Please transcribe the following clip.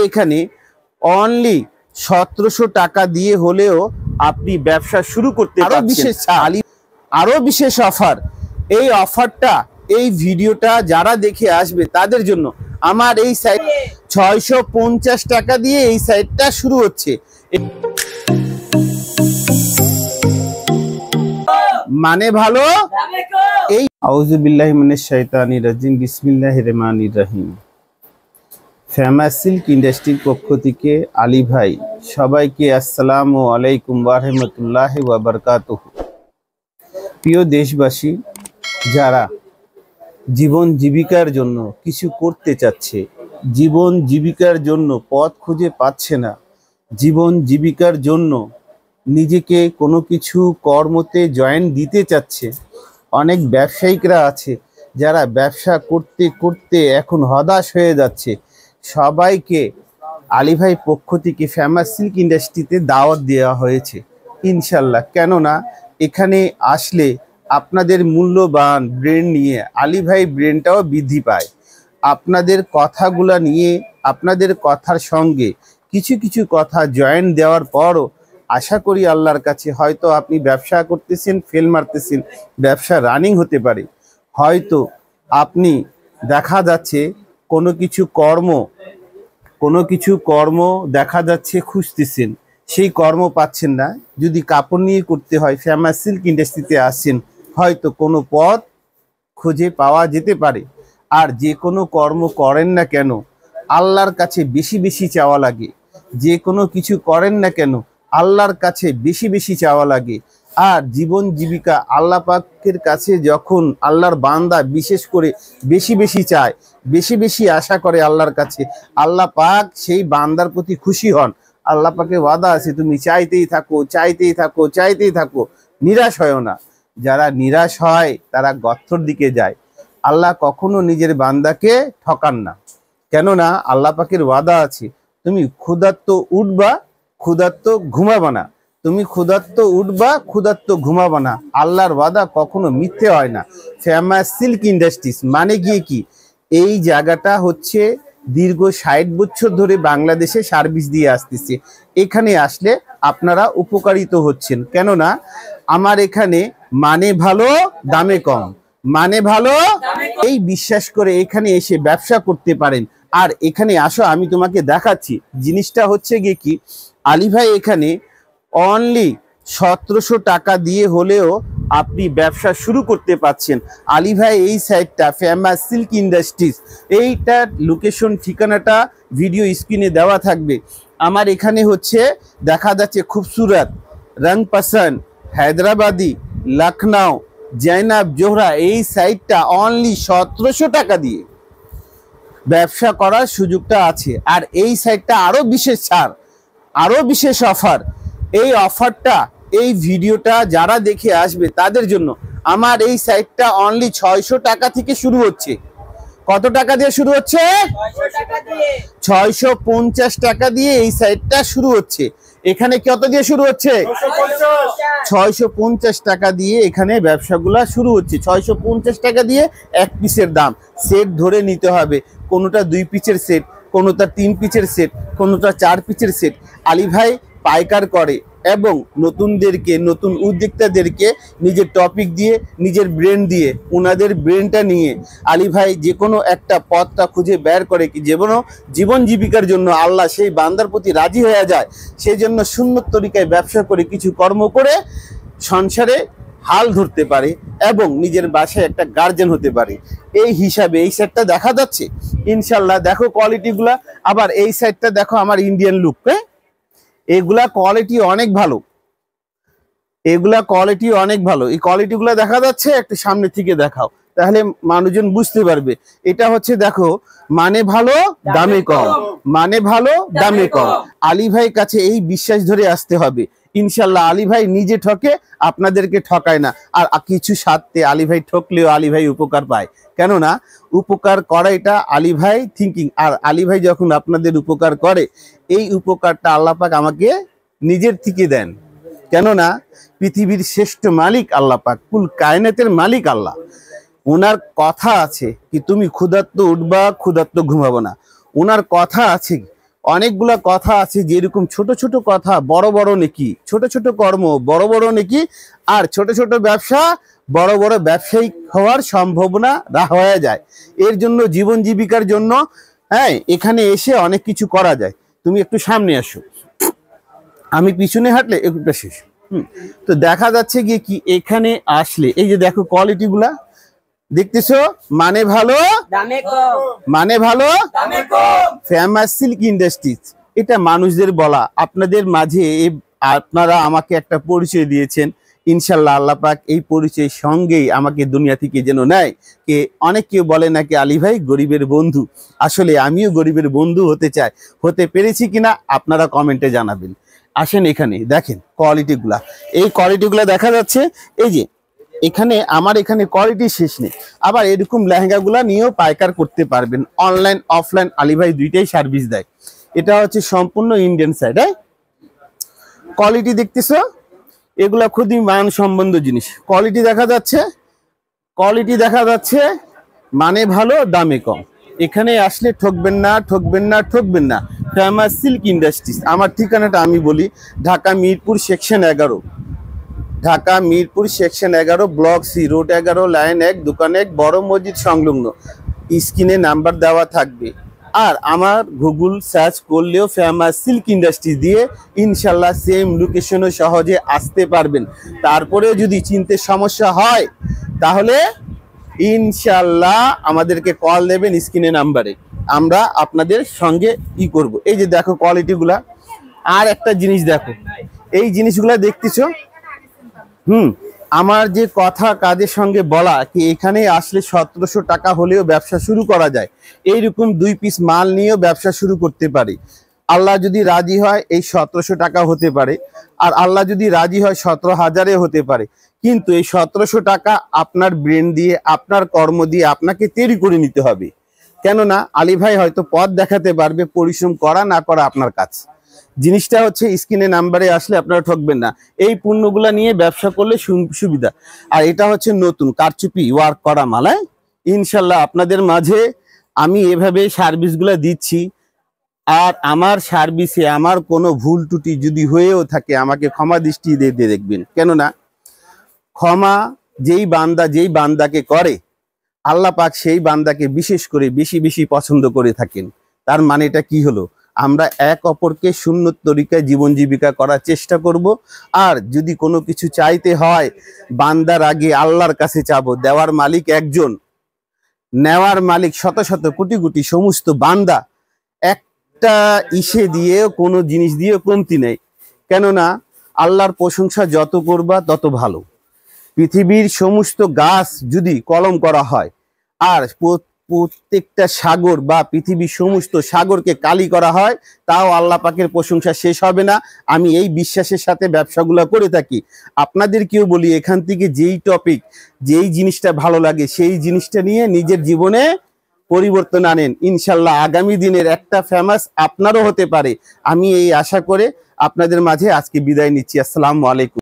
এখানে অনলি 1700 টাকা দিয়ে হলেও আপনি ব্যবসা শুরু করতে পারছেন। আরো বিশেষ অফার। এই অফারটা, এই ভিডিওটা যারা দেখে আসবে তাদের জন্য আমার এই সাইট 650 টাকা দিয়ে এই সাইটটা শুরু হচ্ছে। মানে ভালো। এই আউযু বিল্লাহি মিনাশ শাইতানির রাজিম, বিসমিল্লাহির রহমানির রহিম। ফেমাস সিল্ক ইন্ডাস্ট্রির পক্ষ থেকে আলী ভাই সবাইকে আসসালামু আলাইকুম ওয়া রাহমাতুল্লাহি ওয়া বারাকাতুহু। প্রিয় দেশবাসী, যারা জীবন জীবিকার জন্য কিছু করতে চাচ্ছে, জীবন জীবিকার জন্য পথ খুঁজে পাচ্ছে না, জীবন জীবিকার জন্য নিজেকে কোনো কিছু কর্মতে জয়েন দিতে চাচ্ছে, অনেক ব্যবসায়িকরা আছে যারা ব্যবসা করতে করতে এখন হতাশ হয়ে যাচ্ছে, সবাইকে আলী ভাই পক্ষ থেকে ফেমাস সিল্ক ইন্ডাস্ট্রিতে দাওয়াত দেওয়া হয়েছে ইনশাল্লাহ। কেননা এখানে আসলে আপনাদের মূল্যবান ব্রেন নিয়ে আলী ভাই ব্রেনটাও বৃদ্ধি পায়। আপনাদের কথাগুলা নিয়ে, আপনাদের কথার সঙ্গে কিছু কিছু কথা জয়েন দেওয়ার পরও আশা করি আল্লাহর কাছে হয়তো আপনি ব্যবসা করতেছেন, ফেল মারতেছেন, ব্যবসা রানিং হতে পারে। হয়তো আপনি দেখা যাচ্ছে কোনো কিছু কর্ম দেখা যাচ্ছে খুঁজতেছেন, সেই কর্ম পাচ্ছেন না। যদি কাপড় নিয়ে করতে হয়, ফেমাস সিল্ক ইন্ডাস্ট্রিতে আসছেন, হয়তো কোনো পথ খুঁজে পাওয়া যেতে পারে। আর যে কোনো কর্ম করেন না কেন, আল্লাহর কাছে বেশি বেশি চাওয়া লাগে। যে কোনো কিছু করেন না কেন, আল্লাহর কাছে বেশি বেশি চাওয়া লাগে। আর জীবন জীবিকা আল্লাহ পাকের কাছে যখন আল্লাহর বান্দা বিশেষ করে বেশি বেশি চায়, বেশি বেশি আশা করে আল্লাহর কাছে, আল্লাহ পাক সেই বান্দার প্রতি খুশি হন। আল্লাহ পাকের ওয়াদা আছে, তুমি চাইতেই থাকো, চাইতেই থাকো, চাইতেই থাকো, নিরাশ হয় না। যারা নিরাশ হয় তারা গর্তর দিকে যায়। আল্লাহ কখনো নিজের বান্দাকে ঠকান না। কেননা আল্লাহ পাকের ওয়াদা আছে, তুমি ক্ষুধার্ত উঠবা, ক্ষুধার্ত ঘুমাবা না। তুমি ক্ষুধার্ত উঠবা, ক্ষুধার্ত ঘুমাবা না। আল্লাহর ওয়াদা কখনো মিথ্যে হয় না। ফেমাস সিল্ক ইন্ডাস্ট্রিজ মানে গিয়ে কি, এই জায়গাটা হচ্ছে দীর্ঘ 60 বছর ধরে বাংলাদেশে সার্ভিস দিয়ে আসতেছে। এখানে আসলে আপনারা উপকারিত হচ্ছেন। কেননা আমার এখানে মানে ভালো, দামে কম। মানে ভালো, এই বিশ্বাস করে এখানে এসে ব্যবসা করতে পারেন। আর এখানে আসো, আমি তোমাকে দেখাচ্ছি। জিনিসটা হচ্ছে গিয়ে কি, আলী ভাই এখানে অনলি 1700 টাকা দিয়ে হলেও আপনি ব্যবসা শুরু করতে পারছেন। আলী ভাই এই সাইটটা ফেমাস সিল্ক ইন্ডাস্ট্রিজ, এইটার লোকেশন ঠিকানাটা ভিডিও স্ক্রিনে দেওয়া থাকবে। আমার এখানে হচ্ছে দেখা যাচ্ছে খুবসুরত, রং পসন্দ, হায়দ্রাবাদি, লখনউ, জৈনাব, জোহরা, এই সাইটটা অনলি 1700 টাকা দিয়ে ব্যবসা করার সুযোগটা আছে। আর এই সাইটটা আরো বিশেষ ছাড়, আরো বিশেষ অফার। এই অফারটা, এই ভিডিওটা যারা দেখে আসবে তাদের জন্য আমার এই সাইটটা অনলি 600 টাকা থেকে শুরু হচ্ছে। কত টাকা দিয়ে শুরু হচ্ছে? 650 টাকা দিয়ে এই সাইটটা শুরু হচ্ছে। এখানে কত দিয়ে শুরু হচ্ছে? 650 টাকা দিয়ে এখানে ব্যবসাগুলা শুরু হচ্ছে। 650 টাকা দিয়ে এক পিসের দাম। সেট ধরে নিতে হবে, কোনোটা 2 পিসের সেট, কোনোটা 3 পিসের সেট, কোনোটা 4 পিসের সেট। আলী ভাই পাইকার করে এবং নতুনদেরকে, নতুন উদ্যোক্তাদেরকে নিজের টপিক দিয়ে, নিজের ব্রেন দিয়ে, ওনাদের ব্রেনটা নিয়ে আলী ভাই যে কোনো একটা পথটা খুঁজে বের করে কি জীবন জীবিকার জন্য আল্লাহ সেই বান্দার প্রতি রাজি হয়ে যায়। সেই জন্য সুন্নত তরিকায় ব্যবসা করে কিছু কর্ম করে সংসারে হাল ধরতে পারে এবং নিজের বাসায় একটা গার্জেন হতে পারে। এই হিসাবে এই সেটটা দেখা যাচ্ছে ইনশাল্লাহ। দেখো কোয়ালিটিগুলা। আবার এই সাইডটা দেখো, আমার ইন্ডিয়ান লুক, এগুলা কোয়ালিটি অনেক ভালো, এগুলা কোয়ালিটি অনেক ভালো। এই কোয়ালিটিগুলা দেখা যাচ্ছে, একটু সামনে থেকে দেখাও, তাহলে মানুষজন বুঝতে পারবে। এটা হচ্ছে দেখো, মানে ভালো, দামে কম। মানে ভালো, দামে কম। আলী ভাই কাছে এই বিশ্বাস ধরে আসতে হবে ইনশাল্লাহ। আলী ভাই নিজে ঠকে, আপনাদেরকে ঠকায় না। আর কিছু স্বার্থে আলী ভাই ঠকলেও আলী ভাই উপকার পায়। কেননা উপকার করা এটা আলী ভাই থিঙ্কিং। আর আলী ভাই যখন আপনাদের উপকার করে, এই উপকারটা আল্লাহ পাক আমাকে নিজের থেকে দেন। কেননা পৃথিবীর শ্রেষ্ঠ মালিক আল্লাহ পাক, কুল কায়নাতের মালিক আল্লাহ। ওনার কথা আছে কি তুমি ক্ষুধার্ত উঠবা, ক্ষুধার্ত ঘুমাবো না। ওনার কথা আছে অনেকগুলা কথা আছে, যেরকম ছোট ছোট কথা বড় বড় নেকি, ছোট ছোট কর্ম বড় বড় নেকি, আর ছোট ছোট ব্যবসা বড় বড় ব্যবসায়িক হওয়ার সম্ভাবনা হয়ে যায়। এর জন্য জীবন জীবিকার জন্য হ্যাঁ এখানে এসে অনেক কিছু করা যায়। তুমি একটু সামনে আসো, আমি পিছনে হাঁটলে একটু শেষ। তো দেখা যাচ্ছে গিয়ে কি এখানে আসলে এই যে দেখো কোয়ালিটি গুলা দেখতেছো, মানে ভালো মানে ভালো ফেমাস সিল্ক ইন্ডাস্ট্রিজ, এটা মানুষদের বলা। আপনাদের মাঝে আপনারা আমাকে একটা পরিচয় দিয়েছেন, ইনশাল্লাহ আল্লাহ পাক এই পরিচয়ের সঙ্গেই আমাকে দুনিয়া থেকে যেন নেয়। কে অনেক কেউ বলে নাকি আলী ভাই গরিবের বন্ধু, আসলে আমিও গরিবের বন্ধু হতে চাই, হতে পেরেছি কিনা আপনারা কমেন্টে জানাবেন। আসেন এখানে দেখেন কোয়ালিটিগুলা, এই কোয়ালিটিগুলা দেখা যাচ্ছে। এই যে এখানে আমার এখানে কোয়ালিটি শেষ নেই, আবার এরকম লেহেঙ্গাগুলা নিয়েও পাইকার করতে পারবেন। অনলাইন অফলাইন আলী ভাই দুইটাই সার্ভিস দেয়। এটা হচ্ছে সম্পূর্ণ ইন্ডিয়ান সাইড। কোয়ালিটি দেখতেছো, এগুলা খুবই মান সম্বন্ধ জিনিস। কোয়ালিটি দেখা যাচ্ছে, কোয়ালিটি দেখা যাচ্ছে, মানে ভালো দামে কম। এখানে আসলে ঠকবেন না, ঠকবেন না, ঠকবেন না। Famous silk industries. আমার ঠিকানাটা আমি বলি, Dhaka Mirpur section 11, Dhaka Mirpur section 11, block C, road 11, line 1, দোকান 1, বড় মসজিদ সংলগ্ন। স্ক্রিনে নাম্বার দেওয়া থাকবে। আর আমার গুগল সার্চ করলেও ফেমাস সিল্ক ইন্ডাস্ট্রি দিয়ে ইনশাল্লাহ সেম লোকেশনে সহজে আসতে পারবেন। তারপরে যদি চিনতে সমস্যা হয় তাহলে ইনশাল্লাহ আমাদেরকে কল দেবেন স্ক্রিনে নাম্বারে, আমরা আপনাদের সঙ্গে করব। এই যে দেখো কোয়ালিটিগুলা। আর একটা জিনিস দেখো, এই জিনিসগুলা দেখতেছো, আমার যে কথা কাজের সঙ্গে বলা কি এখানে আসলে 1700 টাকা হলেও ব্যবসা শুরু করা যায়। এইরকম 2 পিস মাল নিয়েও ব্যবসা শুরু করতে পারি। আল্লাহ যদি রাজি হয় এই 1700 টাকা হতে পারে, আর আল্লাহ যদি রাজি হয় 17,000-এ হতে পারে। কিন্তু এই 1700 টাকা আপনার ব্রেন দিয়ে, আপনার কর্ম দিয়ে আপনাকে তৈরি করে নিতে হবে। কেননা আলী ভাই হয়তো পথ দেখাতে পারবে, পরিশ্রম করা না করা আপনার কাজ। জিনিসটা হচ্ছে স্ক্রিনে নাম্বারে আসলে আপনারা ঠকবেন না। এই পণ্যগুলা নিয়ে ব্যবসা করলে সুবিধা। আর এটা হচ্ছে নতুন কারচুপি ওয়ার্ক করা মালায়। ইনশাল্লাহ আপনাদের মাঝে আমি এভাবে সার্ভিসগুলা দিচ্ছি। আর আমার সার্ভিসে আমার কোনো ভুল ত্রুটি যদি হয়েও থাকে আমাকে ক্ষমা দৃষ্টি দিয়ে দেখবেন। কেননা ক্ষমা যেই বান্দাকে করে আল্লাহ পাক সেই বান্দাকে বিশেষ করে বেশি বেশি পছন্দ করে থাকেন। তার মানেটা কি হলো, আমরা এক অপরকে সুন্নত তরিকায় জীবন জীবিকা করার চেষ্টা করব। আর যদি কোনো কিছু চাইতে হয় বান্দার আগে আল্লাহর কাছে চাবো। দেওয়ার মালিক একজন, নেওয়ার মালিক শত শত কোটি কোটি সমস্ত বান্দা। একটা ইসে দিয়ে কোনো জিনিস দিয়ে কমতি নেই। কেননা আল্লাহর প্রশংসা যত করবা তত ভালো। পৃথিবীর সমস্ত গাছ যদি কলম করা হয়, আর প্রত্যেকটা সাগর বা পৃথিবীর সমস্ত সাগরকে কালি করা হয়, তাও আল্লাহ পাকের প্রশংসা শেষ হবে না। আমি এই বিশ্বাসের সাথে ব্যবসাগুলো করে থাকি। আপনাদেরকেও বলি, এখান থেকে যেই টপিক, যেই জিনিসটা ভালো লাগে সেই জিনিসটা নিয়ে নিজের জীবনে পরিবর্তন আনেন। ইনশাল্লাহ আগামী দিনের একটা ফেমাস আপনারও হতে পারে। আমি এই আশা করে আপনাদের মাঝে আজকে বিদায় নিচ্ছি। আসসালামু আলাইকুম।